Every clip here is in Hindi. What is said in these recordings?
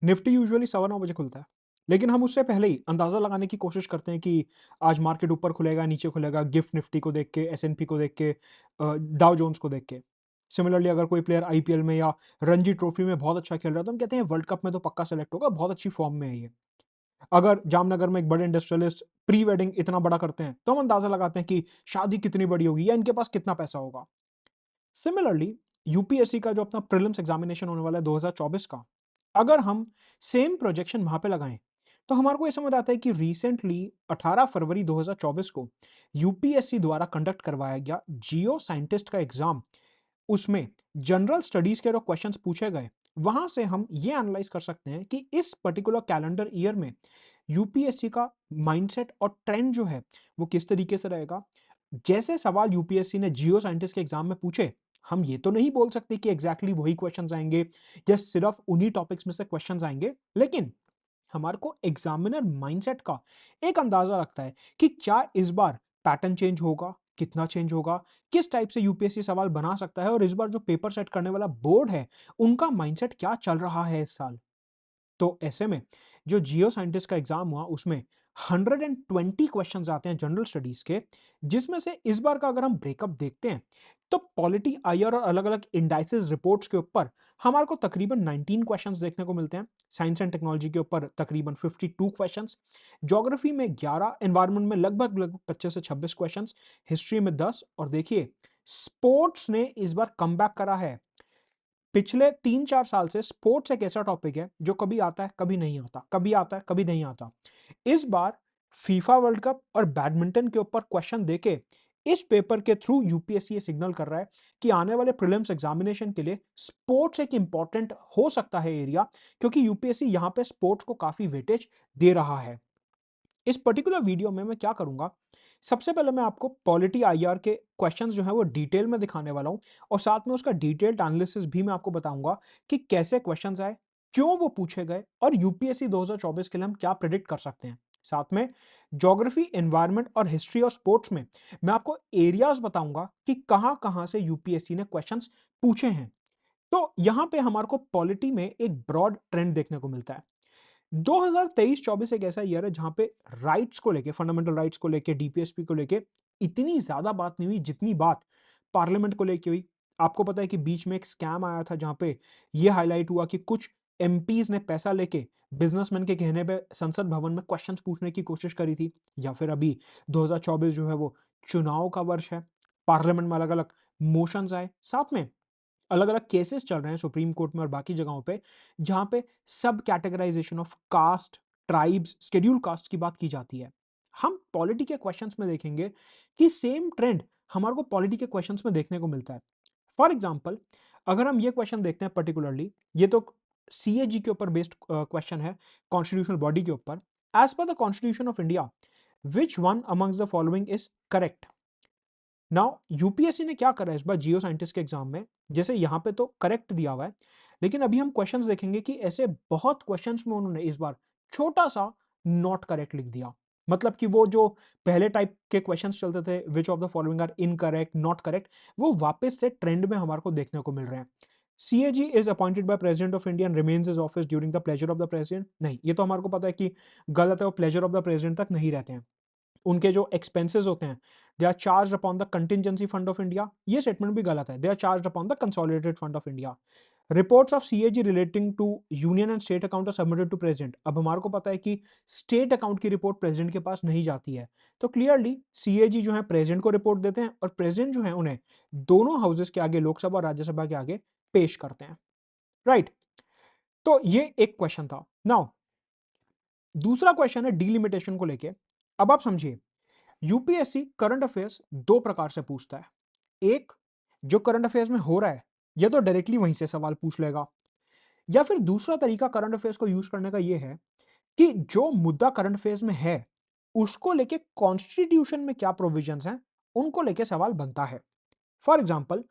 निफ्टी यूजुअली 9:15 बजे खुलता है, लेकिन हम उससे पहले ही अंदाज़ा लगाने की कोशिश करते हैं कि आज मार्केट ऊपर खुलेगा, नीचे खुलेगा, गिफ्ट निफ्टी को देख के, एसएनपी को देख के, डाउ जोन्स को देख के। सिमिलरली अगर कोई प्लेयर आईपीएल में या रणजी ट्रॉफी में बहुत अच्छा खेल रहा है, तो हम कहते हैं वर्ल्ड कप में तो पक्का सेलेक्ट होगा, बहुत अच्छी फॉर्म में है ये। अगर जामनगर में एक बड़े इंडस्ट्रियलिस्ट प्री वेडिंग इतना बड़ा करते हैं, तो हम अंदाज़ा लगाते हैं कि शादी कितनी बड़ी होगी या इनके पास कितना पैसा होगा। सिमिलरली यूपीएससी का जो अपना प्रीलिम्स एग्जामिनेशन होने वाला है 2024 का, अगर हम सेम प्रोजेक्शन वहां पे लगाएं, तो हमारे को ये समझ आता है कि रिसेंटली 18 फरवरी 2024 को यूपीएससी द्वारा कंडक्ट करवाया गया जियो साइंटिस्ट का एग्जाम, उसमें जनरल स्टडीज के जो क्वेश्चंस पूछे गए, वहां से हम ये एनालाइज कर सकते हैं कि इस पर्टिकुलर कैलेंडर ईयर में यूपीएससी का माइंडसेट और ट्रेंड जो है वो किस तरीके से रहेगा। जैसे सवाल यूपीएससी ने जियो साइंटिस्ट के एग्जाम में पूछे, हम ये तो नहीं बोल सकते कि एग्जैक्टली वही क्वेश्चंस आएंगे या सिर्फ उन्हीं टॉपिक्स में से क्वेश्चंस आएंगे, लेकिन हमारे को एग्जामिनर माइंडसेट का एक अंदाजा लगता है कि क्या इस बार पैटर्न चेंज होगा, कितना चेंज होगा, किस टाइप से यूपीएससी सवाल बना सकता है और इस बार जो पेपर सेट करने वाला बोर्ड है उनका माइंडसेट क्या चल रहा है इस साल। तो ऐसे में जो जियो साइंटिस्ट का एग्जाम हुआ उसमें 120 क्वेश्चंस आते हैं जनरल स्टडीज के, जिसमें से इस बार का अगर हम ब्रेकअप देखते हैं तो पॉलिटी आईआर और अलग अलग इंडाइसेस रिपोर्ट्स के ऊपर हमारे को तकरीबन 19 क्वेश्चंस देखने को मिलते हैं। साइंस एंड टेक्नोलॉजी के ऊपर तकरीबन 52 क्वेश्चंस, ज्योग्राफी में 11, एनवायरनमेंट में लगभग 25 से 26 क्वेश्चंस, हिस्ट्री में 10। और देखिए स्पोर्ट्स ने इस बार कम करा है। पिछले 3-4 साल से स्पोर्ट्स एक ऐसा टॉपिक है जो कभी आता है, कभी नहीं आता, कभी आता है, कभी नहीं आता। इस बार फीफा वर्ल्ड कप और बैडमिंटन के ऊपर क्वेश्चन देके इस पेपर के थ्रू यूपीएससी ये सिग्नल कर रहा है कि आने वाले प्रीलिम्स एग्जामिनेशन के लिए स्पोर्ट्स एक इंपॉर्टेंट हो सकता है एरिया, क्योंकि यूपीएससी यहां पे स्पोर्ट्स को काफी वेटेज दे रहा है। इस पर्टिकुलर वीडियो में मैं क्या करूंगा, सबसे पहले मैं आपको पॉलिटी आईआर के क्वेश्चंस जो है वो डिटेल में दिखाने वाला हूं और साथ में उसका डिटेल्ड एनालिसिस भी मैं आपको बताऊंगा कि कैसे क्वेश्चंस आए, क्यों वो पूछे गए और यूपीएससी 2024 के लिए हम क्या प्रिडिक्ट कर सकते हैं। साथ में ज्योग्राफी, एनवायरनमेंट और हिस्ट्री और स्पोर्ट्स में मैं आपको एरियाज बताऊंगा कि कहां कहां से यूपीएससी ने क्वेश्चंस पूछे हैं। तो यहां पे हमारे को पॉलिटी में एक ब्रॉड ट्रेंड देखने को मिलता है। 2023-24 एक ऐसा ईयर है जहां पे राइट्स को लेके, फंडामेंटल राइट्स को लेके, डीपीएसपी को लेके इतनी ज्यादा बात नहीं हुई जितनी बात पार्लियामेंट को लेके हुई। आपको पता है कि बीच में एक स्कैम आया था जहां पे ये हाईलाइट हुआ कि कुछ एमपीज ने पैसा लेके बिजनेसमैन के कहने पे संसद भवन में क्वेश्चंस पूछने की कोशिश करी थी। या फिर अभी 2024 जो है वो चुनाव का वर्ष है, पार्लियामेंट में अलग अलग मोशंस आए, साथ में अलग अलग केसेस चल रहे हैं सुप्रीम कोर्ट में और बाकी जगहों पे, जहां पे sub categorization of caste, tribes, schedule caste की बात की जाती है। हम पॉलिटी के क्वेश्चंस में देखेंगे कि सेम ट्रेंड हमारे को पॉलिटी के क्वेश्चंस में देखने को मिलता है। फॉर एग्जाम्पल, अगर हम ये क्वेश्चन देखते हैं पर्टिकुलरली, ये तो सीएजी के ऊपर बेस्ड क्वेश्चन है, कॉन्स्टिट्यूशनल बॉडी के ऊपर। As per the constitution of India, which one amongst the following is correct. Now UPSC ने क्या करा है इस बार जियो साइंटिस्ट के एग्जाम में, जैसे यहां पे तो करेक्ट दिया हुआ है, लेकिन अभी हम क्वेश्चंस देखेंगे कि ऐसे बहुत क्वेश्चंस में उन्होंने इस बार छोटा सा नॉट करेक्ट लिख दिया। मतलब कि वो जो पहले टाइप के क्वेश्चंस चलते थे, which of the following are incorrect, not correct, वो वापस से ट्रेंड में हमारे को देखने को मिल रहे हैं। CAG is appointed by president of India and remains is office during the pleasure of the president. नहीं, ये तो हमारे को पता है कि गलत है, वो प्लेजर ऑफ द प्रेसिडेंट तक नहीं रहते हैं। उनके जो एक्सपेंसेस होते हैं, they are charge upon the contingency fund of India, ये स्टेटमेंट भी गलत है, they are charge upon the consolidated fund of India. Reports of CAG relating to union and state account are submitted to president. अब हमारे को पता है कि स्टेट अकाउंट की रिपोर्ट प्रेसिडेंट के पास नहीं जाती है, तो क्लियरली सीएजी जो है प्रेसिडेंट को रिपोर्ट देते हैं और प्रेसिडेंट जो है उन्हें दोनों हाउसेस के आगे, लोकसभा और राज्यसभा के आगे पेश करते हैं। राइट, तो ये एक क्वेश्चन था। नाउ दूसरा क्वेश्चन है डीलिमिटेशन को लेके। अब आप समझिए, यूपीएससी करंट अफेयर्स दो प्रकार से पूछता है। एक, जो करंट अफेयर्स में हो रहा है या तो डायरेक्टली वहीं से सवाल पूछ लेगा, या फिर दूसरा तरीका करंट अफेयर्स को यूज करने का यह है कि जो मुद्दा करंट अफेयर्स में है उसको लेके कॉन्स्टिट्यूशन में क्या प्रोविजंस हैं उनको लेके सवाल बनता है। फॉर एग्जाम्पल,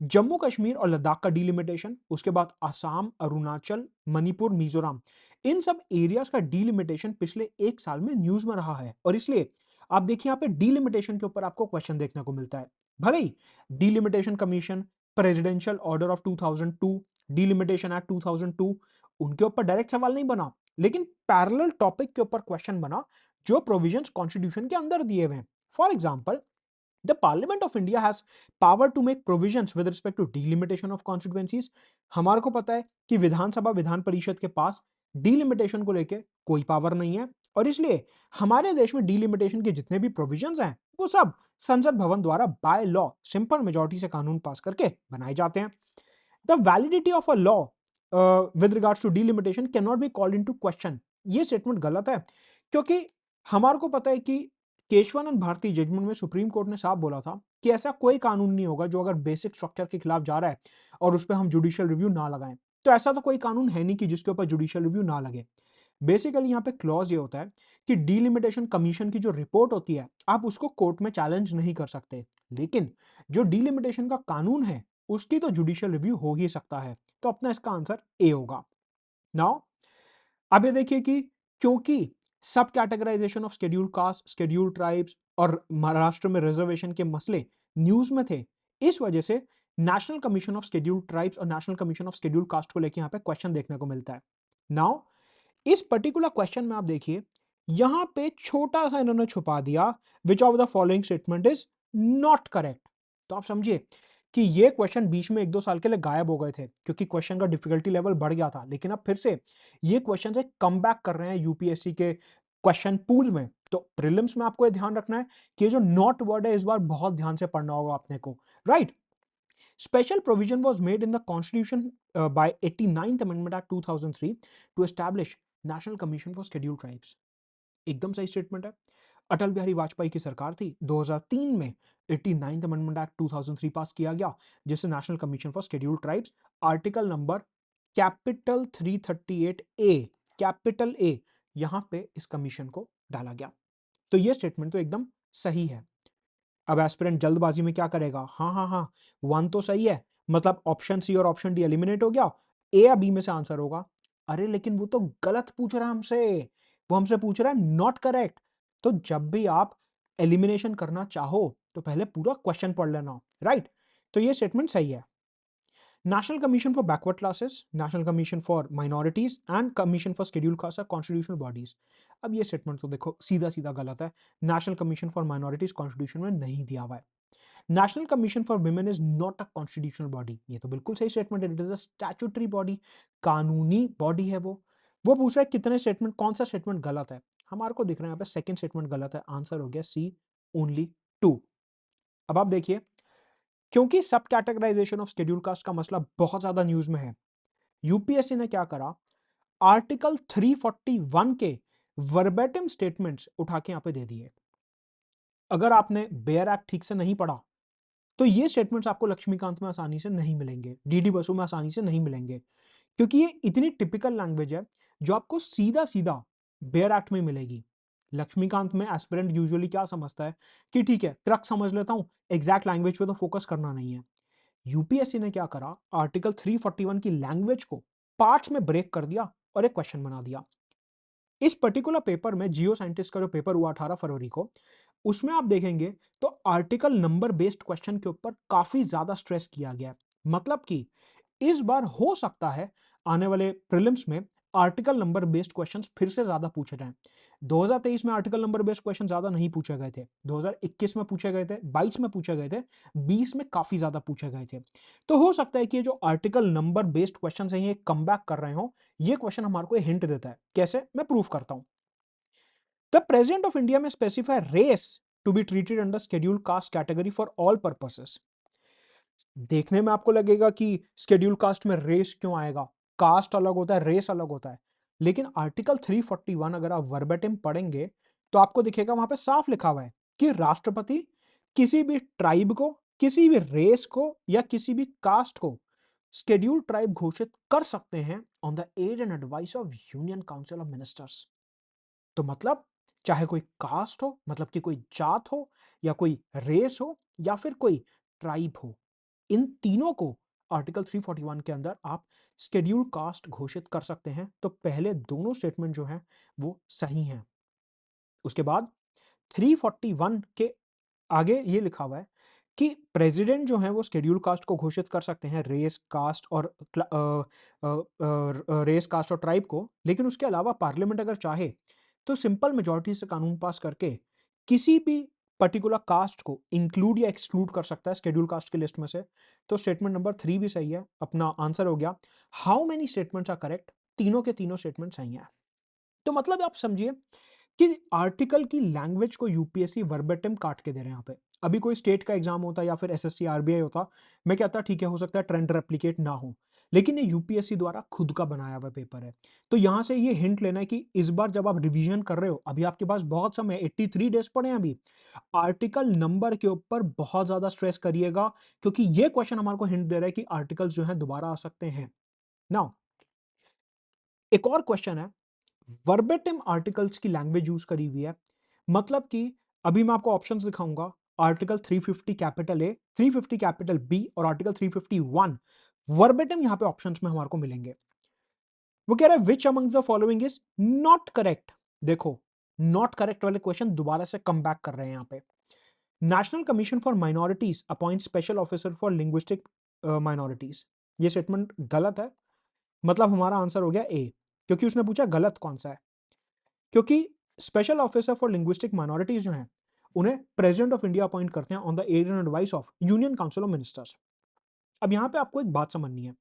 जम्मू कश्मीर और लद्दाख का डीलिमिटेशन, उसके बाद आसाम, अरुणाचल, मणिपुर, मिजोरम, इन सब एरियाज का डीलिमिटेशन पिछले एक साल में न्यूज में रहा है और इसलिए आप देखिए यहाँ पे डीलिमिटेशन के ऊपर आपको क्वेश्चन देखने को मिलता है। भले ही delimitation commission, presidential order of 2002, delimitation act 2002 उनके ऊपर डायरेक्ट सवाल नहीं बना, लेकिन पैरेलल टॉपिक के ऊपर क्वेश्चन बना जो प्रोविजंस कॉन्स्टिट्यूशन के अंदर दिए हुए हैं। For example, the parliament of India has power to make provisions with respect to delimitation of constituencies. हमारे को पता है कि विधानसभा विधान परिषद के पास डिलिमिटेशन को लेके कोई पावर नहीं है, और इसलिए हमारे देश में डिलिमिटेशन के जितने भी प्रोविजंस हैं वो सब संसद भवन द्वारा बाय लॉ सिंपल मेजोरिटी से कानून पास करके बनाए जाते हैं। The validity of a law with regards to delimitation can not be called into question. ये स्टेटमेंट गलत है, क्योंकि हमारे को पता है कि केशवानंद भारती जजमेंट में सुप्रीम कोर्ट ने साफ बोला था कि ऐसा कोई कानून नहीं होगा जो अगर बेसिक स्ट्रक्चर के खिलाफ जा रहा है और उस पर हम जुडिशियल रिव्यू ना लगाएं। तो ऐसा तो कोई कानून है नहीं कि जिसके ऊपर जुडिशियल रिव्यू ना लगे। बेसिकली यहाँ पे क्लॉज ये होता है कि डिलिमिटेशन कमीशन की जो रिपोर्ट होती है आप उसको कोर्ट में चैलेंज नहीं कर सकते, लेकिन जो डिलिमिटेशन का कानून है उसकी तो जुडिशियल रिव्यू हो ही सकता है। तो अपना इसका आंसर ए होगा। नाउ अब ये देखिए कि क्योंकि sub categorization of schedule caste, schedule tribes और महाराष्ट्र में रिजर्वेशन के मसले न्यूज में थे, इस वजह से national commission of schedule tribes और national commission of schedule caste को लेकर यहां पे क्वेश्चन देखने को मिलता है। नाउ इस पर्टिकुलर क्वेश्चन में आप देखिए यहां पे छोटा सा इन्होंने छुपा दिया, विच of the following statement is not correct. तो आप समझिए कि ये क्वेश्चन बीच में 1-2 साल के लिए गायब हो गए थे क्योंकि क्वेश्चन का डिफिकल्टी लेवल बढ़ गया था, लेकिन अब फिर से ये क्वेश्चन से कम बैक कर रहे हैं यूपीएससी के क्वेश्चन पूल में। तो प्रीलिम्स में आपको ये ध्यान रखना है कि ये जो नॉट वर्ड है इस बार बहुत ध्यान से पढ़ना होगा आपने को, right. Special provision was made in the Constitution by 89th Amendment Act 2003 to establish National Commission for Scheduled Tribes। एकदम सही स्टेटमेंट है। अटल बिहारी वाजपेयी की सरकार थी, 2003 में 89th अमेंडमेंट एक्ट 2003 पास किया गया जिससे national commission for scheduled tribes article number capital 338 A, capital A, यहां पे इस कमीशन को डाला गया। तो ये स्टेटमेंट तो एकदम सही है। अब एस्पिरेंट जल्दबाजी में क्या करेगा, हाँ हाँ हाँ, वन तो सही है, मतलब ऑप्शन सी और ऑप्शन डी एलिमिनेट हो गया, ए या बी में से आंसर होगा। अरे लेकिन वो तो गलत पूछ रहा है हमसे, वो हमसे पूछ रहा है नॉट करेक्ट। तो जब भी आप एलिमिनेशन करना चाहो तो पहले पूरा क्वेश्चन पढ़ लेना, राइट। तो ये स्टेटमेंट सही है। National commission for backward classes, national commission for minorities and commission for schedule caste are constitutional bodies. अब ये स्टेटमेंट तो देखो सीधा सीधा गलत है। National commission for minorities constitution में नहीं दिया हुआ है। National commission for women is not a constitutional body, ये तो बिल्कुल सही स्टेटमेंट है, it is a statutory body, कानूनी बॉडी है वो पूछ रहा है कितने स्टेटमेंट, कौन सा स्टेटमेंट गलत है। हमारे को दिख रहा है यहाँ पे सेकंड स्टेटमेंट गलत है, आंसर हो गया सी, ओनली 2। अब आप देखिए, क्योंकि sub categorization of schedule cast का मसला बहुत ज्यादा न्यूज में है, यूपीएससी ने क्या करा, आर्टिकल 341 के वर्बेटिम स्टेटमेंट्स उठा के यहां पे दे दिए। अगर आपने बेयर एक्ट ठीक से नहीं पढ़ा तो ये स्टेटमेंट्स आपको लक्ष्मीकांत में आसानी से नहीं मिलेंगे, डीडी बसु में आसानी से नहीं मिलेंगे, क्योंकि ये इतनी टिपिकल लैंग्वेज है जो आपको सीधा सीधा बेयर एक्ट में मिलेगी। लक्ष्मीकांत में एस्पिरेंट यूजुअली क्या समझता है कि ठीक है क्रक्स समझ लेता हूं, एग्जैक्ट लैंग्वेज पे तो फोकस करना नहीं है। यूपीएससी ने क्या करा, आर्टिकल 341 की लैंग्वेज को पार्ट्स में ब्रेक कर दिया और एक क्वेश्चन बना दिया। इस पर्टिकुलर पेपर में जियो साइंटिस्ट का जो पेपर हुआ 18 फरवरी को, उसमें आप देखेंगे तो आर्टिकल नंबर बेस्ड क्वेश्चन के ऊपर काफी ज्यादा स्ट्रेस किया गया है। मतलब कि इस बार हो सकता है आने वाले प्रीलिम्स में आर्टिकल नंबर बेस्ड क्वेश्चंस फिर से ज्यादा पूछे जाएं। 2023 में आर्टिकल नंबर बेस्ड क्वेश्चन ज्यादा नहीं पूछे गए थे, 2021 में पूछे गए थे, 22 में पूछे गए थे, 20 में काफी ज्यादा पूछे गए थे। तो हो सकता है कि ये जो आर्टिकल नंबर बेस्ड क्वेश्चन है ये कम बैक कर रहे हो। ये क्वेश्चन हमारे को हिंट देता है, कैसे, मैं प्रूफ करता हूं। द प्रेसिडेंट ऑफ इंडिया में specify race to be treated under schedule caste category for all purposes. देखने में आपको लगेगा कि शेड्यूल कास्ट में रेस क्यों आएगा, कास्ट अलग होता है, रेस अलग होता है, लेकिन आर्टिकल 341 अगर आप वर्बेटिम पढ़ेंगे तो आपको दिखेगा वहां पे साफ लिखा हुआ है कि राष्ट्रपति किसी भी ट्राइब को, किसी भी रेस को या किसी भी कास्ट को शेड्यूल ट्राइब घोषित कर सकते हैं on the aid and advice of union council of ministers. तो मतलब चाहे कोई कास्ट हो, मतलब कि कोई जात हो या कोई रेस हो या फिर कोई ट्राइब हो, इन तीनों को आर्टिकल 341 के अंदर आप शेड्यूल कास्ट घोषित कर सकते हैं। तो पहले दोनों स्टेटमेंट जो हैं वो सही हैं। उसके बाद 341 के आगे ये लिखा हुआ है कि प्रेसिडेंट जो हैं वो शेड्यूल कास्ट को घोषित कर सकते हैं, रेस, कास्ट और रेस, कास्ट और ट्राइब को, लेकिन उसके अलावा पार्लियामेंट अगर चाहे तो सिंपल मेजॉरिटी से कानून पास करके किसी भी पर्टिकुलर कास्ट को इंक्लूड या एक्सक्लूड कर सकता है शेड्यूल कास्ट की लिस्ट में से। तो स्टेटमेंट नंबर 3 भी सही है, अपना आंसर हो गया। How many statements are correct? तीनों के तीनों स्टेटमेंट सही हैं। तो मतलब आप समझिए कि आर्टिकल की लैंग्वेज को यूपीएससी वर्बेटिम काट के दे रहे हैं यहाँ पे। अभी कोई स्टेट का एग्जाम होता या फिर एसएससी आरबीआई होता, मैं कहता ठीक है, हो सकता है ट्रेंड रेप्लिकेट ना हो, लेकिन ये यूपीएससी द्वारा खुद का बनाया हुआ पेपर है। तो यहां से ये हिंट लेना है कि इस बार जब आप रिवीजन कर रहे हो, अभी आपके पास बहुत समय, 83 डेज पड़े हैं अभी, आर्टिकल नंबर के ऊपर बहुत ज्यादा स्ट्रेस करिएगा, क्योंकि ये क्वेश्चन हमारे को हिंट दे रहा है कि आर्टिकल्स जो है दोबारा आ सकते हैं। नाउ एक और क्वेश्चन है, वर्बेटिम आर्टिकल्स की लैंग्वेज यूज करी हुई है, मतलब कि अभी मैं आपको ऑप्शंस दिखाऊंगा। Article 350 capital A, 350 capital B और आर्टिकल 351 वर्बेटिम यहां पे ऑप्शंस में हमारे को मिलेंगे। वो कह रहा है which among the following is not correct. देखो, नॉट करेक्ट वाले क्वेश्चन दोबारा से कम बैक कर रहे हैं यहां पे। National commission for minorities appoint special officer for linguistic minorities, ये स्टेटमेंट गलत है। मतलब हमारा आंसर हो गया ए, क्योंकि उसने पूछा गलत कौन सा है। क्योंकि special officer for linguistic minorities जो हैं, उन्हें प्रेसिडेंट ऑफ इंडिया अपॉइंट करते हैं on the aid and advice of union council of ministers. अब यहां पे आपको एक बात समझनी है,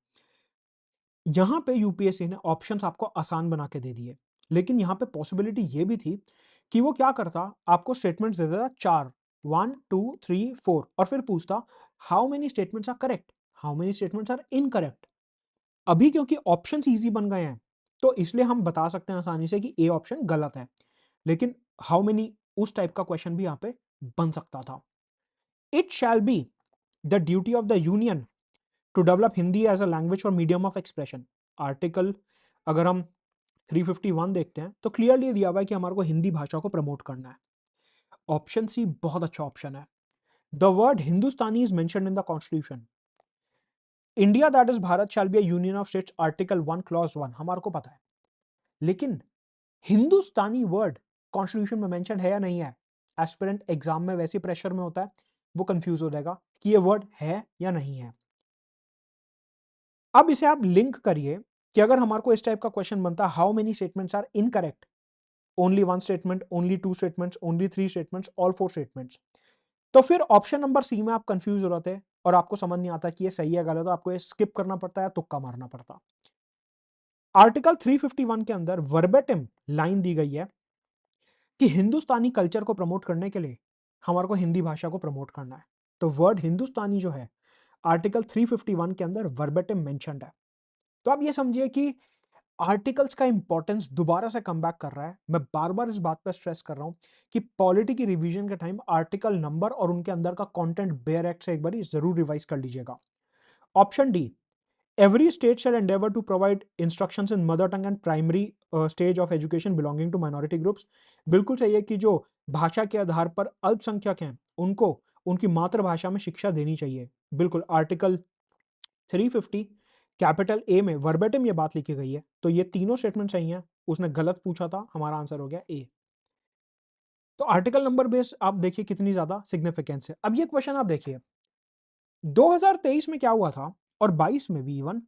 यहां पे यूपीएससी ने ऑप्शंस आपको आसान बना के दे दिए, लेकिन यहां पे पॉसिबिलिटी ये भी थी कि वो क्या करता, आपको स्टेटमेंट्स दे देता चार, 1 2 3 4, और फिर पूछता how many statements are correct, how many statements are incorrect. अभी क्योंकि ऑप्शंस इजी बन गए हैं, तो इसलिए हम बता सकते हैं आसानी से कि ए ऑप्शन गलत है, लेकिन हाउ मेनी उस टाइप का क्वेश्चन भी यहां पे बन सकता था। It shall be the duty of the union to develop Hindi as a language और मीडियम ऑफ एक्सप्रेशन। आर्टिकल अगर हम 351 देखते हैं तो क्लियरली दिया हुआ है कि हमारे को हिंदी भाषा को प्रमोट करना है। ऑप्शन सी बहुत अच्छा ऑप्शन है। The word Hindustani is mentioned in the constitution. India that is Bharat shall be a union of states, article 1 clause 1 हमारे को पता है, लेकिन हिंदुस्तानी वर्ड कॉन्स्टिट्यूशन में मेंशन है या नहीं है? एस्पिरेंट एग्जाम में वैसे प्रेशर में होता है, वो कंफ्यूज हो जाएगा कि ये वर्ड है या नहीं है। अब इसे आप लिंक करिए कि अगर हमारे को इस टाइप का क्वेश्चन बनता, how many statements are incorrect, only one statement, only two statements, only three statements, all four statements, तो फिर ऑप्शन नंबर सी में आप कंफ्यूज हो रहे थे और आपको समझ नहीं आता कि ये सही है गलत है, आपको ये स्किप करना पड़ता है, तुक्का मारना पड़ता। आर्टिकल 351 के अंदर वर्बेटिम लाइन दी गई है कि हिंदुस्तानी कल्चर को प्रमोट करने के लिए हमारे को हिंदी भाषा को प्रमोट करना है। तो वर्ड हिंदुस्तानी जो है आर्टिकल 351 के अंदर वर्बेटिम मेंशन्ड है। तो आप ये समझिए कि आर्टिकल्स का इंपॉर्टेंस दोबारा से कम बैक कर रहा है। मैं बार बार इस बात पर स्ट्रेस कर रहा हूं कि पॉलिटी की रिवीजन के टाइम आर्टिकल नंबर और उनके अंदर का कंटेंट बेयर एक्ट से एक बार जरूर रिवाइज कर लीजिएगा। Option D, every state shall endeavor to provide instructions in mother tongue and primary stage of education belonging to minority groups। बिल्कुल सही है कि जो भाषा के आधार पर अल्पसंख्यक हैं उनको उनकी मातृभाषा में शिक्षा देनी चाहिए। बिल्कुल, आर्टिकल 350 कैपिटल ए में वर्बेटिम ये बात लिखी गई है, तो ये तीनों स्टेटमेंट सही हैं। उसने गलत पूछा था, हमारा आंसर हो गया ए। तो आर्टिकल नंबर बेस आप देखिए कितनी ज्यादा सिग्निफिकेंस है। अब ये क्वेश्चन आप देखिए, 2023 में क्या हुआ था और 22 में भी even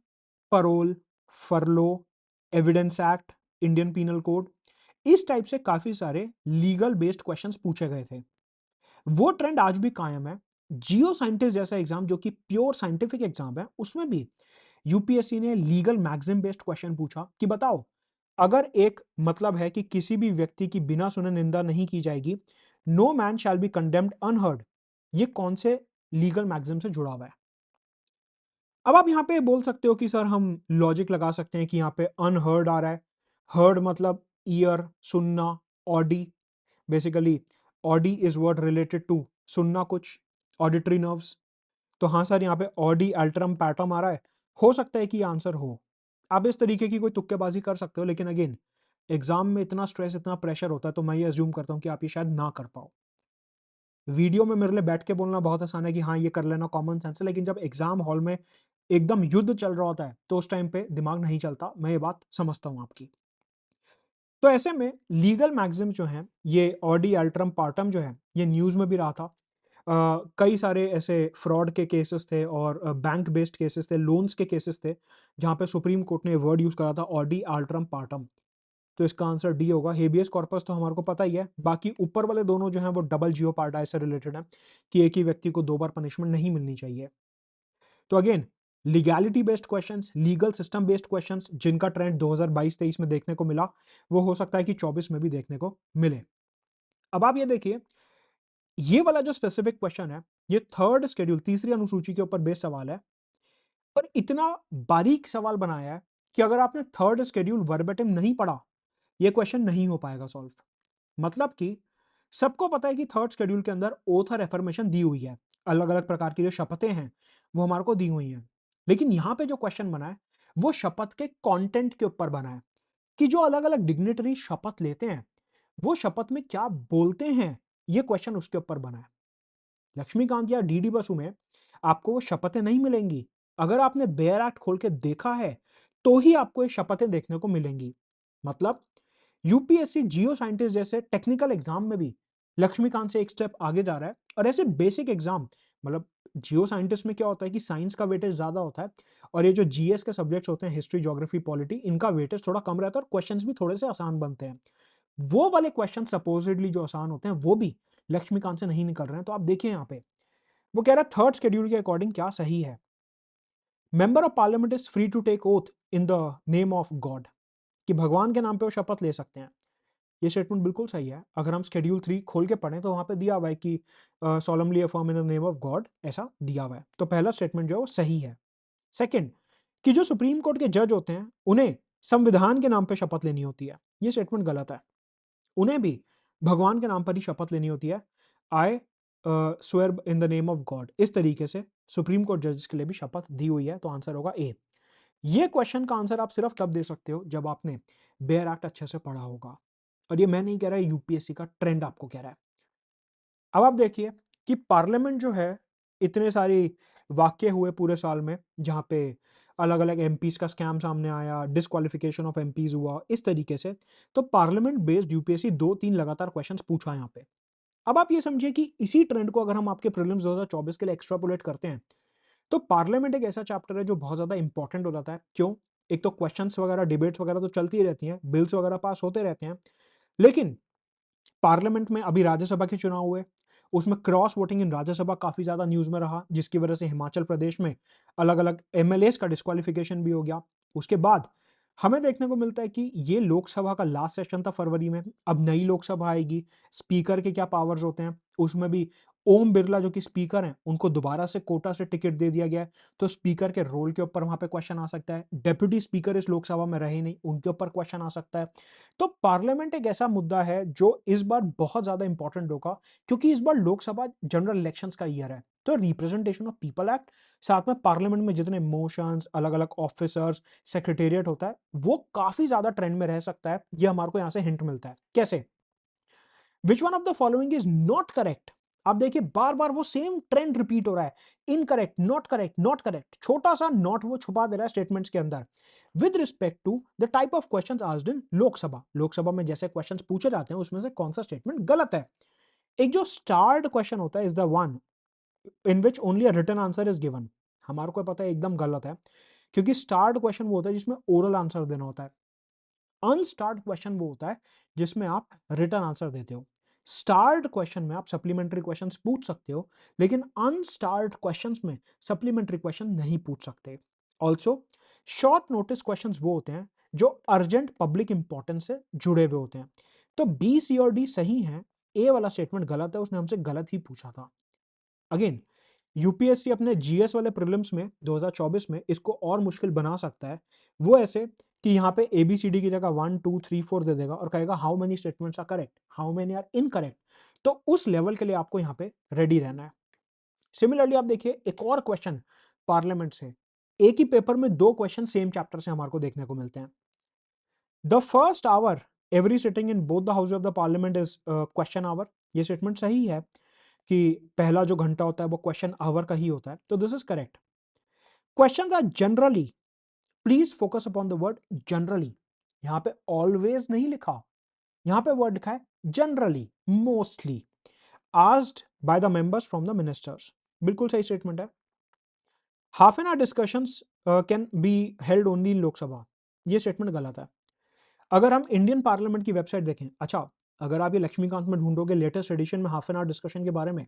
parole, furlough, evidence act, Indian penal code, इस टाइप से काफी सारे लीगल बेस्ड क्वेश्चंस पूछे गए थे। वो ट्रेंड आज भी कायम है। जियो साइंटिस्ट जैसा एग्जाम जो कि प्योर साइंटिफिक एग्जाम है, उसमें भी यूपीएससी ने लीगल मैक्सिम बेस्ड क्वेश्चन पूछा कि बताओ, अगर एक मतलब है कि किसी भी व्यक्ति की बिना सुने निंदा नहीं की जाएगी, no man shall be condemned unheard, ये कौन से लीगल मैक्सिम से जुड़ा हुआ है? अब आप यहाँ पे बोल सकते हो कि सर हम लॉजिक लगा सकते हैं कि यहाँ पे अनहर्ड आ रहा है। हर्ड मतलब ईयर, सुनना, audi, basically audi is word related to सुनना कुछ, ऑडिटरी नर्व्स। तो हाँ सर, यहाँ पे ऑडी अल्ट्रम पैटर्म आ रहा है, हो सकता है कि ये आंसर हो। आप इस तरीके की कोई तुक्केबाजी कर सकते हो, लेकिन अगेन एग्जाम में इतना स्ट्रेस, इतना प्रेशर होता है, तो मैं ये अज्यूम करता हूँ कि आप ये शायद ना कर पाओ। वीडियो में मेरे लिए बैठ के बोलना बहुत आसान है कि हाँ ये कर लेना, कॉमन सेंस है, लेकिन जब एग्जाम हॉल में एकदम युद्ध चल रहा होता है तो उस टाइम पे दिमाग नहीं चलता। मैं ये बात समझता हूं आपकी। तो ऐसे में लीगल मैक्सिम जो है, ये ऑडी अल्ट्रम पार्टम जो है, ये न्यूज में भी रहा था। कई सारे ऐसे फ्रॉड के केसेस थे और बैंक बेस्ड केसेस थे, लोन्स के केसेस थे, जहाँ पे सुप्रीम कोर्ट ने वर्ड यूज़ करा था ऑडी आल्ट्रम पार्टम। तो इसका आंसर डी होगा। हेबियस कॉर्पस तो हमारे को पता ही है। बाकी ऊपर वाले दोनों जो हैं वो डबल जियोपार्डाई से रिलेटेड हैं कि एक ही व्यक्ति को 2 बार पनिशमेंट नहीं मिलनी चाहिए। तो again legality based questions, legal system based questions जिनका ट्रेंड 2022-23 में देखने को मिला, वो हो सकता है कि 24 में भी देखने को मिले। अब आप ये देखिए, ये वाला जो स्पेसिफिक क्वेश्चन है, ये थर्ड शेड्यूल तीसरी अनुसूची के ऊपर बेस्ड सवाल है और इतना बारीक सवाल बनाया है कि अगर आपने थर्ड शेड्यूल वर्बेटिम नहीं पढ़ा, ये क्वेश्चन नहीं हो पाएगा सॉल्व। मतलब कि सबको पता है कि थर्ड शेड्यूल के अंदर ओथ और एफर्मेशन दी हुई है, अलग अलग प्रकार की जो शपथें हैं वो हमारे को दी हुई हैं। लेकिन यहां पे जो क्वेश्चन बना है वो शपथ के कंटेंट के ऊपर बना है कि जो अलग अलग डिग्निटरी शपथ लेते हैं वो शपथ में क्या बोलते हैं, ये क्वेश्चन उसके ऊपर बना है। लक्ष्मीकांत या डीडी बसु में आपको वो शपथें नहीं मिलेंगी। अगर आपने बेयर एक्ट खोल के देखा है तो ही आपको ये शपथें देखने को मिलेंगी। मतलब यूपीएससी जियो साइंटिस्ट जैसे टेक्निकल एग्जाम में भी लक्ष्मीकांत से एक स्टेप आगे जा रहा है और ऐसे बेसिक एग्जाम, मतलब जियो साइंटिस्ट में क्या होता है कि साइंस का वेटेज ज्यादा होता है और ये जो जीएस के सब्जेक्ट्स होते हैं, हिस्ट्री, ज्योग्राफी, पॉलिटी, इनका वेटेज थोड़ा कम रहता है और क्वेश्चंस भी थोड़े से आसान बनते हैं। वो वाले क्वेश्चन सपोजिटली जो आसान होते हैं वो भी लक्ष्मीकांत से नहीं निकल रहे हैं। तो आप देखिए यहाँ पे वो कह रहा है थर्ड शेड्यूल के अकॉर्डिंग क्या सही है। Member of parliament is free to take oath in the name of God, कि भगवान के नाम पे वो शपथ ले सकते हैं। ये स्टेटमेंट बिल्कुल सही है। अगर हम शेड्यूल 3 खोल के पढ़ें तो वहां पे दिया हुआ है कि solemnly affirm in the name of God, ऐसा दिया हुआ है। तो पहला स्टेटमेंट जो है वो सही है। सेकंड, कि जो सुप्रीम कोर्ट के जज होते हैं उन्हें संविधान के नाम पे शपथ लेनी होती है, ये स्टेटमेंट गलत है। उन्हें भी भगवान के नाम पर ही शपथ लेनी होती है। I swear in the name of God, इस तरीके से सुप्रीम कोर्ट जजेस के लिए भी शपथ दी हुई है। तो आंसर होगा ए। ये क्वेश्चन का आंसर आप सिर्फ तब दे सकते हो जब आपने बेयर एक्ट अच्छे से पढ़ा होगा। और ये मैं नहीं कह रहा, यूपीएससी का ट्रेंड आपको कह रहा है। अब आप देखिए कि पार्लियामेंट जो है, इतने सारी वाक्य हुए पूरे साल में जहां पे अलग अलग एमपीज का स्कैम सामने आया, डिस्क्वालिफिकेशन ऑफ एमपीज हुआ, इस तरीके से। तो पार्लियामेंट बेस्ड यूपीएससी 2-3 लगातार क्वेश्चंस पूछा यहाँ पे। अब आप ये समझिए कि इसी ट्रेंड को अगर हम आपके प्रीलिम्स 2024 के लिए एक्स्ट्रापोलेट करते हैं तो पार्लियामेंट एक ऐसा चैप्टर है जो बहुत ज्यादा इंपॉर्टेंट हो जाता है। क्यों? एक तो क्वेश्चंस वगैरह, डिबेट्स वगैरह तो चलती ही रहती हैं, बिल्स वगैरह पास होते रहते हैं, लेकिन पार्लियामेंट में अभी राज्यसभा के चुनाव हुए, उसमें क्रॉस वोटिंग इन राज्यसभा काफी ज्यादा न्यूज में रहा, जिसकी वजह से हिमाचल प्रदेश में अलग अलग एमएलएस का डिस्क्वालिफिकेशन भी हो गया। उसके बाद हमें देखने को मिलता है कि ये लोकसभा का लास्ट सेशन था फरवरी में, अब नई लोकसभा आएगी, स्पीकर के क्या पावर्स होते हैं, उसमें भी ओम बिरला जो कि स्पीकर हैं उनको दोबारा से कोटा से टिकट दे दिया गया है। तो स्पीकर के रोल के ऊपर वहां पे क्वेश्चन आ सकता है। डेप्यूटी स्पीकर इस लोकसभा में रहे नहीं, उनके ऊपर क्वेश्चन आ सकता है। तो पार्लियामेंट एक ऐसा मुद्दा है जो इस बार बहुत ज्यादा इंपॉर्टेंट होगा, क्योंकि इस बार लोकसभा जनरल इलेक्शंस का ईयर है। तो रिप्रेजेंटेशन ऑफ पीपल एक्ट, साथ में पार्लियामेंट में जितने मोशंस, अलग अलग ऑफिसर्स, सेक्रेटेरिएट होता है, वो काफी ज्यादा ट्रेंड में रह सकता है। ये हमारे को यहां से हिंट मिलता है। कैसे? Which one of the following is not correct? आप देखिए बार बार वो सेम ट्रेंड रिपीट हो रहा है, incorrect, not correct, not correct, छोटा सा नॉट वो छुपा दे रहा है स्टेटमेंट्स के अंदर। With respect to the type of questions asked in Lok Sabha, Lok Sabha में जैसे क्वेश्चंस पूछे जाते हैं उसमें से कौन सा स्टेटमेंट गलत है। एक जो स्टार्ड क्वेश्चन होता है is the one in which only a written answer is given, हमारे को पता है एकदम गलत है, क्योंकि स्टार्ड क्वेश्चन वो होता है जिसमें ओरल आंसर देना होता है। अनस्टार्ड क्वेश्चन वो होता है जिसमें आप रिटर्न आंसर देते हो। स्टार्ड क्वेश्चन में आप सप्लीमेंट्री क्वेश्चंस पूछ सकते हो, लेकिन अनस्टार्ड क्वेश्चंस में सप्लीमेंट्री क्वेश्चन नहीं पूछ सकते। ऑल्सो शॉर्ट नोटिस क्वेश्चंस वो होते हैं जो अर्जेंट पब्लिक इंपॉर्टेंस से जुड़े हुए होते हैं। तो बी, सी और डी सही है, ए वाला स्टेटमेंट गलत है, उसने हमसे गलत ही पूछा था। अगेन यूपीएससी अपने जीएस वाले प्रीलिम्स में 2024 में इसको और मुश्किल बना सकता है। वो ऐसे कि यहाँ पे एबीसीडी की जगह 1 2 3 4 दे देगा और कहेगा how many statements are correct, how many are incorrect. तो उस लेवल के लिए आपको यहाँ पे रेडी रहना है। सिमिलरली आप देखिए एक और क्वेश्चन पार्लियामेंट से, एक ही पेपर में 2 क्वेश्चन सेम चैप्टर से हमारे को देखने को मिलते हैं। The first hour every sitting in both the house of the parliament is question hour, ये स्टेटमेंट सही है कि पहला जो घंटा होता है वो क्वेश्चन आवर का ही होता है। तो this is correct. Questions are generally, please focus upon the word generally, यहां पे ऑलवेज नहीं लिखा, यहां पे वर्ड लिखा है generally, mostly asked by the members from the ministers. बिल्कुल सही स्टेटमेंट है। Half an hour discussions can be held only in Lok Sabha, ये स्टेटमेंट गलत है। अगर हम इंडियन पार्लियामेंट की वेबसाइट देखें, अच्छा, अगर आप ये लक्ष्मीकांत में ढूंढोगे लेटेस्ट एडिशन में हाफ एन आवर डिस्कशन के बारे में,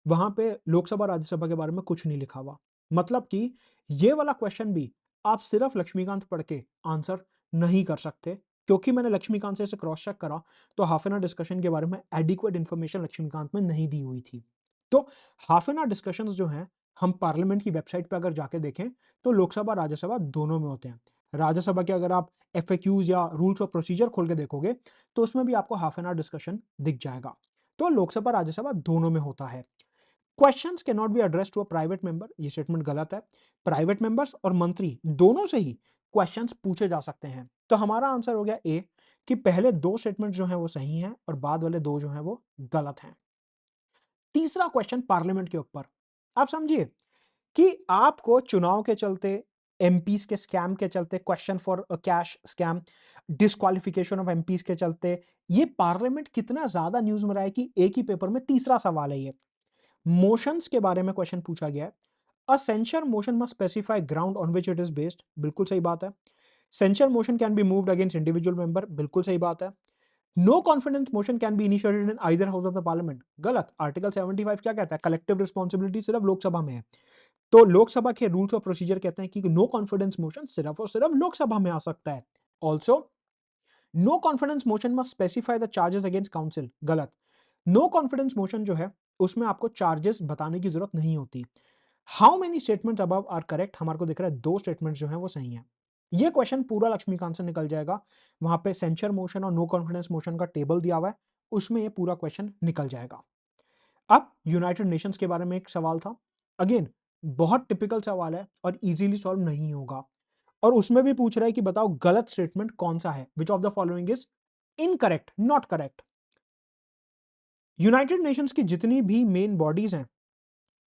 वहां पे लोकसभा राज्यसभा के बारे में कुछ नहीं लिखा हुआ। मतलब कि ये वाला क्वेश्चन भी आप सिर्फ लक्ष्मीकांत पढ़ के आंसर नहीं कर सकते, क्योंकि मैंने लक्ष्मीकांत से इसे क्रॉस चेक करा तो हाफ एन आवर डिस्कशन के बारे में एडिक्वेट इन्फॉर्मेशन लक्ष्मीकांत में नहीं दी हुई थी। तो हाफ एन आवर डिस्कशंस जो हैं, हम पार्लियामेंट की वेबसाइट पे अगर जाके देखें तो लोकसभा राज्यसभा दोनों में होते हैं। राज्यसभा के अगर आप एफएक्यूज या रूल्स ऑफ प्रोसीजर खोल के देखोगे तो उसमें भी आपको हाफ एन आवर डिस्कशन दिख जाएगा। तो लोकसभा राज्यसभा दोनों में होता है। Questions can not be address to a private member, ये स्टेटमेंट गलत है। प्राइवेट मेंबर्स और मंत्री दोनों से ही क्वेश्चंस पूछे जा सकते हैं। तो हमारा आंसर हो गया ए, कि पहले दो स्टेटमेंट जो हैं वो सही हैं और बाद वाले दो जो हैं वो गलत हैं। तीसरा क्वेश्चन पार्लियामेंट के ऊपर, आप समझिए कि आपको चुनाव के चलते, एमपीस के स्कैम के चलते, question for cash scam, disqualification of MPs के चलते, ये पार्लियामेंट कितना ज्यादा न्यूज में रहा है कि एक ही पेपर में तीसरा सवाल है ये। मोशंस के बारे में क्वेश्चन पूछा गया है। A censure motion must specify ground on which it is based, बिल्कुल सही बात है। Censure motion can be moved against individual member, बिल्कुल सही बात है। No confidence motion can be initiated in either house of the parliament, गलत। आर्टिकल 75 क्या कहता है? कलेक्टिव रिस्पॉन्सिबिलिटी सिर्फ लोकसभा में है। तो लोकसभा के रूल्स ऑफ प्रोसीजर कहते हैं कि नो कॉन्फिडेंस मोशन सिर्फ और सिर्फ लोकसभा में आ सकता है। Also no confidence motion must specify the charges against council, गलत। नो कॉन्फिडेंस मोशन जो है उसमें आपको चार्जेस बताने की जरूरत नहीं होती। How many statements above are correct, हमारे को दिख रहा है दो स्टेटमेंट्स जो हैं वो सही हैं। ये क्वेश्चन पूरा लक्ष्मीकांत से निकल जाएगा, वहां पे सेंचर मोशन और नो कॉन्फिडेंस मोशन का टेबल दिया हुआ है, उसमें ये पूरा क्वेश्चन निकल जाएगा। अब यूनाइटेड नेशंस के बारे में एक सवाल था, अगेन बहुत टिपिकल सवाल है और इजीली सॉल्व नहीं होगा, और उसमें भी पूछ रहा है कि बताओ गलत स्टेटमेंट कौन सा है, विच of the following is incorrect, not correct. United nations की जितनी भी मेन बॉडीज हैं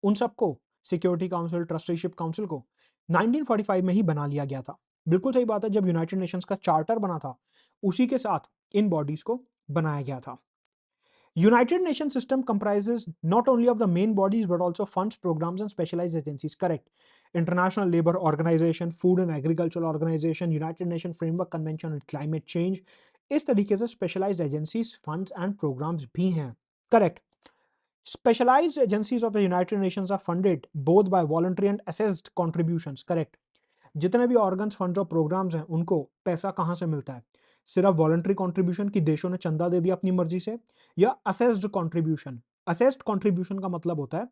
उन सबको, सिक्योरिटी काउंसिल, ट्रस्टीशिप काउंसिल को 1945 में ही बना लिया गया था। बिल्कुल सही बात है, जब यूनाइटेड नेशंस का चार्टर बना था उसी के साथ इन बॉडीज को बनाया गया था। United nation system comprises not only of the main bodies but also funds, programmes and specialized agencies, correct. International labour organization, food and agriculture organization, united nation framework convention on climate change, इस तरीके से specialized agencies, funds and programmes भी हैं, correct. Specialized agencies of the United Nations are funded both by voluntary and assessed contributions, correct। जितने भी ऑर्गन्स, फंड्स और प्रोग्राम्स हैं उनको पैसा कहां से मिलता है? सिर्फ वॉलंटरी कंट्रीब्यूशन की देशों ने चंदा दे दिया अपनी मर्जी से, या असेस्ड कंट्रीब्यूशन? असेस्ड कंट्रीब्यूशन का मतलब होता है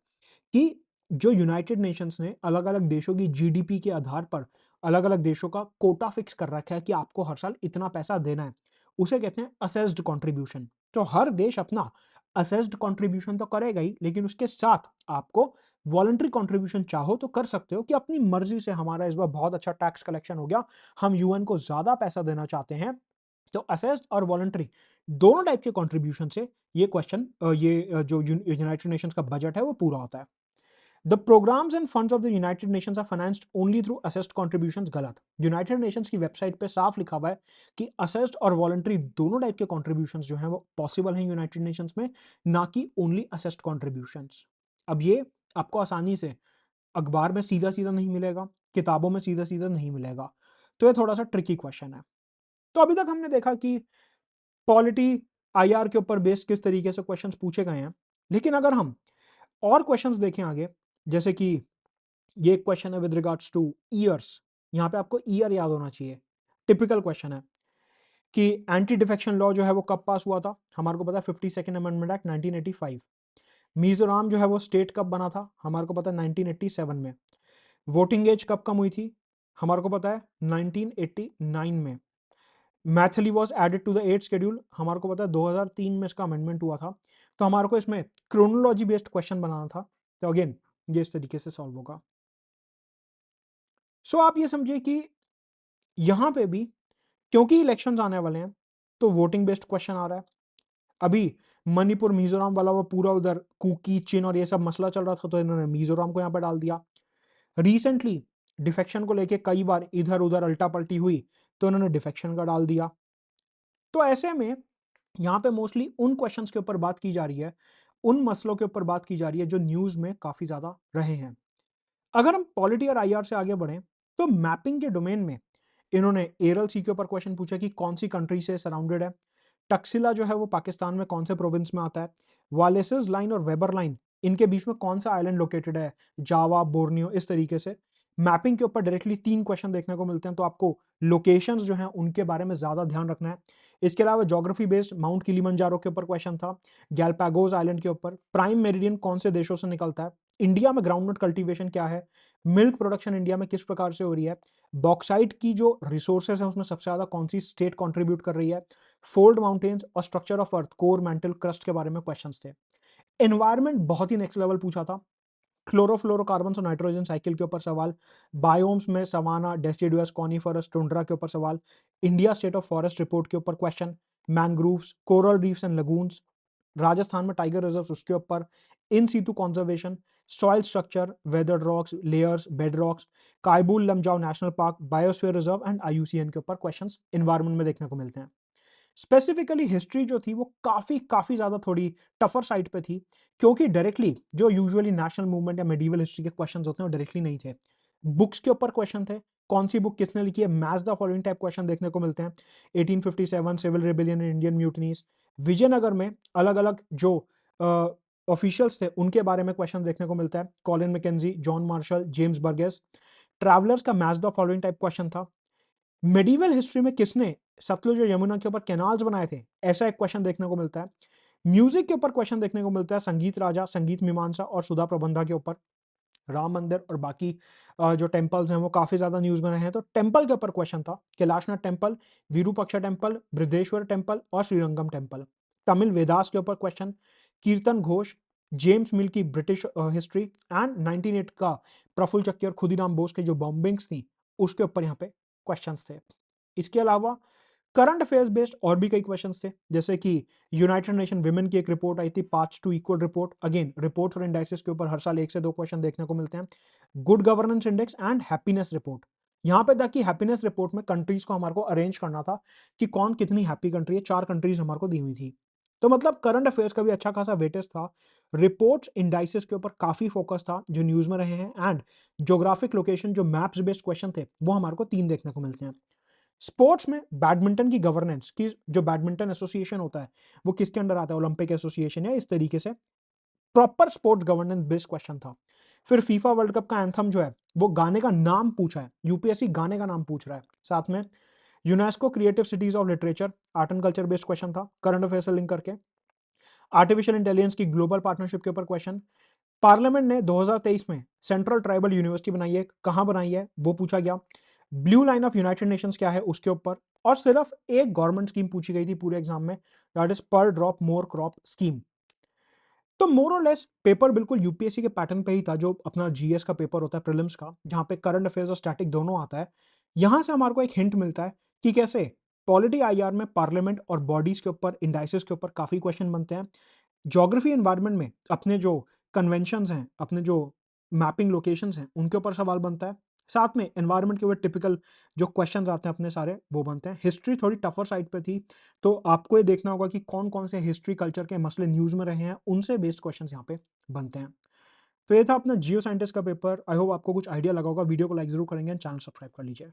कि जो यूनाइटेड नेशंस ने अलग अलग देशों की जीडीपी के आधार पर अलग अलग देशों का कोटा फिक्स कर रखा है कि आपको हर साल इतना पैसा देना है, उसे कहते हैं असेस्ड कंट्रीब्यूशन। तो हर देश अपना असेस्ड कंट्रीब्यूशन तो करेगा ही, लेकिन उसके साथ आपको वॉलंटरी कंट्रीब्यूशन चाहो तो कर सकते हो कि अपनी मर्जी से हमारा इस बार बहुत अच्छा टैक्स कलेक्शन हो गया, हम यूएन को ज्यादा पैसा देना चाहते हैं, तो असेस्ड और वॉलंटरी दोनों टाइप के कंट्रीब्यूशन से ये क्वेश्चन, जो यूनाइटेड नेशंस का बजट है वो पूरा होता है। The programmes and funds of the united nations are financed only through assessed contributions, गलत। यूनाइटेड नेशंस की वेबसाइट पे साफ लिखा हुआ है कि असेस्ड और वॉलंटरी दोनों टाइप के कंट्रीब्यूशंस जो हैं वो पॉसिबल हैं यूनाइटेड नेशंस में, ना कि ओनली असेस्ड कंट्रीब्यूशंस। अब ये आपको आसानी से अखबार में सीधा सीधा नहीं मिलेगा, किताबों में सीधा सीधा नहीं मिलेगा, तो ये थोड़ा सा ट्रिकी क्वेश्चन है। तो अभी तक हमने देखा कि पॉलिटी आईआर के ऊपर बेस्ड किस तरीके से क्वेश्चंस पूछे गए हैं, लेकिन अगर हम और क्वेश्चंस देखें आगे, जैसे कि ये एक क्वेश्चन है विद रिगार्ड्स टू ईयर्स, यहां पे आपको ईयर याद होना चाहिए। टिपिकल क्वेश्चन है कि एंटी डिफेक्शन लॉ जो है वो कब पास हुआ था, हमारे को पता है 52nd अमेंडमेंट एक्ट 1985। मिजोरम जो है वो स्टेट कब बना था, हमारे को पता है 1987 में। वोटिंग एज कब कम हुई थी, हमारे को पता है 1989 में। Maithili was added to the 8th schedule, हमारे को पता है 2003 में इसका अमेंडमेंट हुआ था। तो हमारे को इसमें क्रोनोलॉजी बेस्ड क्वेश्चन बनाना था, तो अगेन ये इस तरीके से सॉल्व होगा। सो आप ये समझिए कि यहां पे भी क्योंकि इलेक्शंस आने वाले हैं तो वोटिंग बेस्ड क्वेश्चन आ रहा है। अभी मणिपुर मिजोरम वाला वो पूरा उधर कुकी चिन और ये सब मसला चल रहा था, तो इन्होंने मिजोरम को यहाँ पे डाल दिया। रिसेंटली डिफेक्शन को लेके कई बार इधर उधर अल्टा पल्टी हुई, तो इन्होंने डिफेक्शन का डाल दिया। तो ऐसे में यहाँ पे मोस्टली उन क्वेश्चंस के ऊपर बात की जा रही है, उन मसलों के ऊपर बात की जा रही है जो न्यूज़ में काफ़ी ज़्यादा रहे हैं। अगर हम पॉलिटी और आईआर से आगे बढ़ें, तो मैपिंग के डोमेन में इन्होंने एरल सी के ऊपर क्वेश्चन पूछा कि कौन-सी कंट्री से सराउंडेड है। टक्सिला जो है वो पाकिस्तान में कौन से प्रोविंस में आता है। वालेसेस लाइन और वेबर लाइन इनके बीच में कौन सा आइलैंड लोकेटेड है, जावा, बोर्नियो, इस तरीके से। मैपिंग के ऊपर डायरेक्टली 3 क्वेश्चन देखने को मिलते हैं, तो आपको लोकेशंस जो हैं उनके बारे में ज़्यादा ध्यान रखना है। इसके अलावा ज्योग्राफी बेस्ड माउंट किलिमंजारो के ऊपर क्वेश्चन था, गैलापागोस आइलैंड के ऊपर, प्राइम मेरिडियन कौन से देशों से निकलता है, इंडिया में ग्राउंडनट कल्टीवेशन क्या है, मिल्क प्रोडक्शन इंडिया में किस प्रकार से हो रही है, बॉक्साइट की जो रिसोर्सेज है उसमें सबसे ज़्यादा कौन सी स्टेट कंट्रीब्यूट कर रही है, फोल्ड माउंटेन्स और structure of earth, core, mental, crust के बारे में क्वेश्चंस थे। एनवायरनमेंट बहुत ही नेक्स्ट लेवल पूछा था। क्लोरोफ्लोरोकार्बन्स और नाइट्रोजन साइकिल के ऊपर सवाल, बायोम्स में सवाना, डेसिडुअस, कॉनिफरस, टुंड्रा के ऊपर सवाल, India state of forest report के ऊपर question, mangroves, coral reefs and lagoons, Rajasthan में टाइगर रिजर्व्स उसके ऊपर, in situ conservation, soil structure, weathered rocks, layers, bed rocks, Keibul Lamjao national park, biosphere reserve and IUCN के ऊपर क्वेश्चंस एनवायरनमेंट में देखने को मिलते हैं। स्पेसिफिकली हिस्ट्री जो थी वो काफ़ी काफ़ी ज़्यादा थोड़ी टफर साइड पे थी, क्योंकि डायरेक्टली जो यूजुअली नेशनल मूवमेंट या मेडिवल हिस्ट्री के क्वेश्चंस होते हैं वो डायरेक्टली नहीं थे। बुक्स के ऊपर क्वेश्चन थे, कौन सी बुक किसने लिखी है, match the following type question देखने को मिलते हैं। 1857 civil rebellion and Indian mutinies, Vijayanagar में अलग अलग जो ऑफिशियल्स थे उनके बारे में क्वेश्चन देखने को मिलता है, Colin Mackenzie, John Marshall, James Burgess. Travellers का match the following type question था। मेडिवल हिस्ट्री में किसने सतलुज और यमुना के ऊपर कैनाल्स बनाए थे, ऐसा एक क्वेश्चन देखने को मिलता है। म्यूजिक के ऊपर क्वेश्चन देखने को मिलता है, संगीत राजा, संगीत मीमांसा और सुधा प्रबंधा के ऊपर। राम मंदिर और बाकी जो टेम्पल्स हैं वो काफी ज्यादा न्यूज में रहे हैं, तो टेम्पल के ऊपर क्वेश्चन था, Kailasanatha temple, Virupaksha temple, Brihadeeswara temple और श्रीरंगम टेम्पल। तमिल वेदास के ऊपर क्वेश्चन, कीर्तन घोष, जेम्स मिल की ब्रिटिश हिस्ट्री एंड 1908 का प्रफुल्ल चक्की और खुदीराम बोस के जो बॉम्बिंग्स थी उसके ऊपर यहाँ पे क्वेश्चंस थे। इसके अलावा करंट अफेयर्स बेस्ड और भी कई क्वेश्चंस थे, जैसे कि यूनाइटेड नेशन विमेन की एक रिपोर्ट आई थी, path to equal report. Again reports और इंडाइसेस के ऊपर हर साल 1 से 2 क्वेश्चन देखने को मिलते हैं। Good governance index and happiness report, यहाँ पे था कि हैप्पीनेस रिपोर्ट में कंट्रीज को हमारे को अरेंज करना था कि कौन कितनी हैप्पी कंट्री है, 4 कंट्रीज हमारे को दी हुई थी। तो मतलब करंट अफेयर्स का भी अच्छा खासा वेटेज था। रिपोर्ट्स इंडाइसेस के ऊपर काफी फोकस था जो न्यूज में रहे हैं, एंड ज्योग्राफिक लोकेशन जो मैप्स बेस्ड क्वेश्चन थे वो हमारे को 3 देखने को मिलते हैं। स्पोर्ट्स में बैडमिंटन की गवर्नेंस की जो बैडमिंटन एसोसिएशन होता है वो किसके अंडर आता है, ओलंपिक एसोसिएशन, या इस तरीके से proper sports governance based question था। फिर फीफा वर्ल्ड कप का एंथम जो है वो गाने का नाम पूछा है, यूपीएससी गाने का नाम पूछ रहा है। साथ में UNESCO creative cities of literature, art and culture based question था करंट अफेयर से लिंक करके। आर्टिफिशियल इंटेलिजेंस की ग्लोबल पार्टनरशिप के ऊपर क्वेश्चन। पार्लियामेंट ने 2023 में सेंट्रल ट्राइबल यूनिवर्सिटी बनाई है, कहां बनाई है वो पूछा गया। Blue line of United Nations क्या है उसके ऊपर, और सिर्फ एक गवर्नमेंट स्कीम पूछी गई थी पूरे एग्जाम में, दैट इज पर ड्रॉप मोर क्रॉप स्कीम। तो मोर और लेस पेपर बिल्कुल यूपीएससी के पैटर्न पे ही था, जो अपना जीएस का पेपर होता है प्रीलिम्स का, जहां पे करंट अफेयर्स और स्टैटिक दोनों आता है। यहां से हमारे को एक हिंट मिलता है कि कैसे पॉलिटी आईआर में पार्लियामेंट और बॉडीज के ऊपर, इंडाइसेस के ऊपर काफी क्वेश्चन बनते हैं। ज्योग्राफी एनवायरनमेंट में अपने जो कन्वेंशंस हैं, अपने जो मैपिंग लोकेशंस हैं, उनके ऊपर सवाल बनता है। साथ में एनवायरनमेंट के ऊपर टिपिकल जो क्वेश्चंस आते हैं अपने सारे वो बनते हैं। हिस्ट्री थोड़ी टफर साइड पे थी, तो आपको ये देखना होगा कि कौन कौन से हिस्ट्री कल्चर के मसले न्यूज़ में रहे हैं, उनसे बेस्ड क्वेश्चंस यहाँ पे बनते हैं। तो ये था अपना जियो साइंटिस्ट का पेपर। आई होप आपको कुछ आइडिया लगा होगा। वीडियो को लाइक जरूर करेंगे, चैनल सब्सक्राइब कर लीजिए।